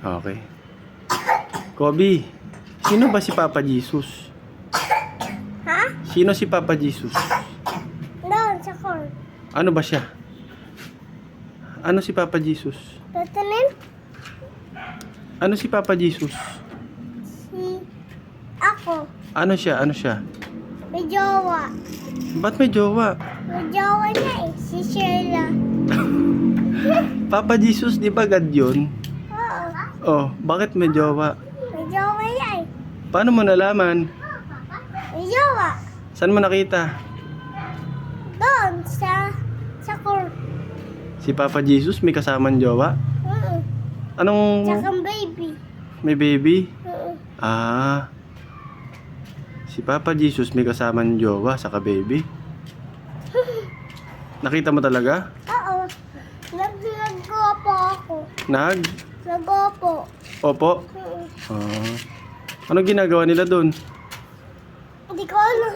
Okay. Kobe, sino ba si Papa Jesus? Ha? Sino si Papa Jesus? Doon, sa court. Ano ba siya? Ano si Papa Jesus? Tatanim? Ano si Papa Jesus? Si... Ako. Ano siya? Ano siya? May jowa. Ba't may jowa? May jowa niya eh. Si Sheila. Papa Jesus, di ba God yun? Oo. Oh, bakit may jowa? May jowa niya eh. Paano mo nalaman? May jowa. Saan mo nakita? Doon, sa court. Si Papa Jesus may kasamang jowa? Oo. Anong... Tsaka baby. May baby? Oo. Ah. Si Papa Jesus may kasamang jowa saka baby. Nakita mo talaga? Oo. Nag-opo ako. Nag-opo. Opo? Oo. Ah. Ano ginagawa nila doon? Hindi ko alam.